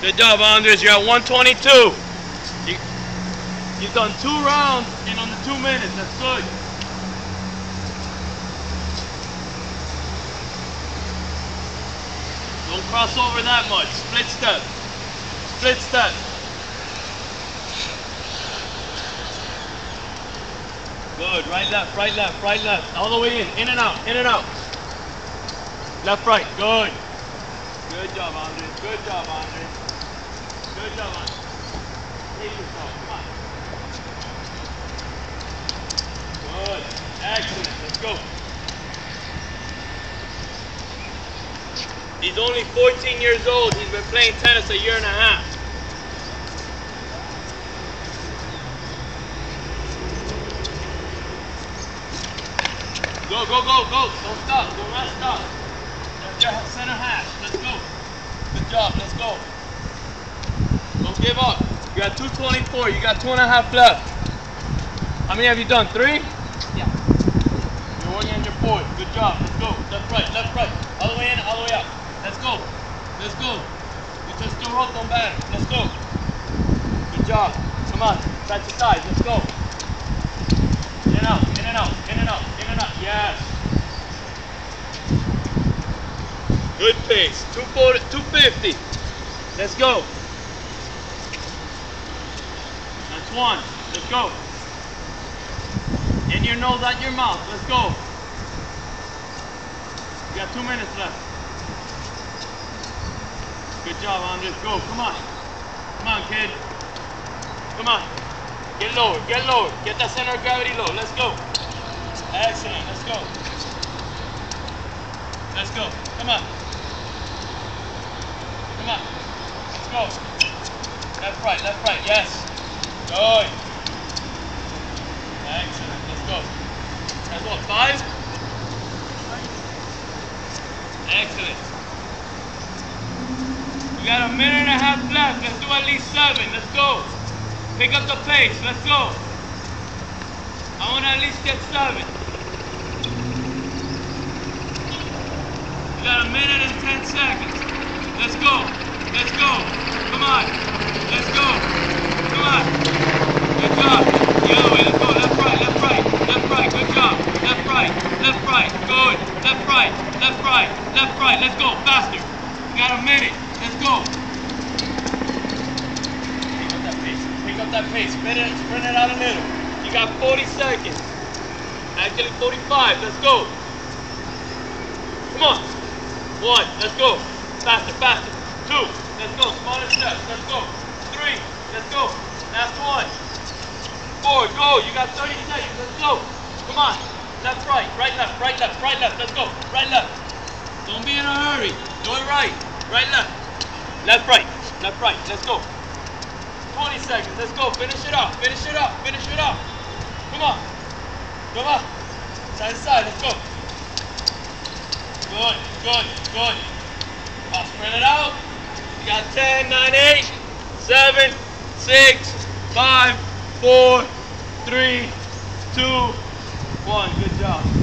Good job, Andres. You're at 122. You've done 2 rounds in under 2 minutes. That's good. Don't cross over that much. Split step. Split step. Good. Right, left, right, left, right, left. All the way in and out, in and out. Left, right. Good. Good job, Andres. Good job, Andres. Good job, Andres. Take yourself. Come on. Good. Excellent. Let's go. He's only 14 years old. He's been playing tennis a year and a half. Go, go, go, go. Don't stop. Do not stop. Center hash. Let's go. Good job. Let's go. Don't give up. You got 224. You got 2.5 left. How many have you done? 3? Yeah. You're working on your 4th. Good job. Let's go. Left, right. Left, right. All the way in, all the way out. Let's go. Let's go. You just do rope, don't batter. Let's go. Good job. Come on. Side to side. Let's go. In and out. In and out. In and out. In and out. Yes. Good pace. 240, 250. Let's go. That's 1. Let's go. In your nose, out your mouth. Let's go. You got 2 minutes left. Good job, Andres. Go. Come on. Come on, kid. Come on. Get lower. Get lower. Get that center of gravity low. Let's go. Excellent. Let's go. Let's go. Come on. Come on. Let's go. Left, right. Left, right. Yes. Good. Excellent. Let's go. That's what, 5? Excellent. We got 1.5 minutes left. Let's do at least 7. Let's go. Pick up the pace. Let's go. I want to at least get 7. We got 1 minute and 10 seconds. Let's go. Let's go. Come on. Let's go. Come on. Good job. The other way. Let's go. Left, right. Left, right. Left, right. Good job. Left, right. Left, right. Good. Left, right. Left, right. Left, right. Let's go. Faster. We got 1 minute. Let's go. Pick up that pace. Pick up that pace. Sprint it out a little. You got 40 seconds. Actually 45. Let's go. Come on. 1. Let's go. Faster, faster. 2. Let's go. Smaller steps. Let's go. 3. Let's go. Last 1. 4. Go. You got 30 seconds. Let's go. Come on. Left, right. Right, left. Right, left. Right, left. Let's go. Right, left. Don't be in a hurry. Do it right. Right, left. Left, right. Left, right. Let's go. 20 seconds. Let's go. Finish it up. Finish it up. Finish it up. Come on. Come on. Side to side. Let's go. Good. Good. Good. I'll spread it out. You got 10, 9, 8, 7, 6, 5, 4, 3, 2, 1. Good job.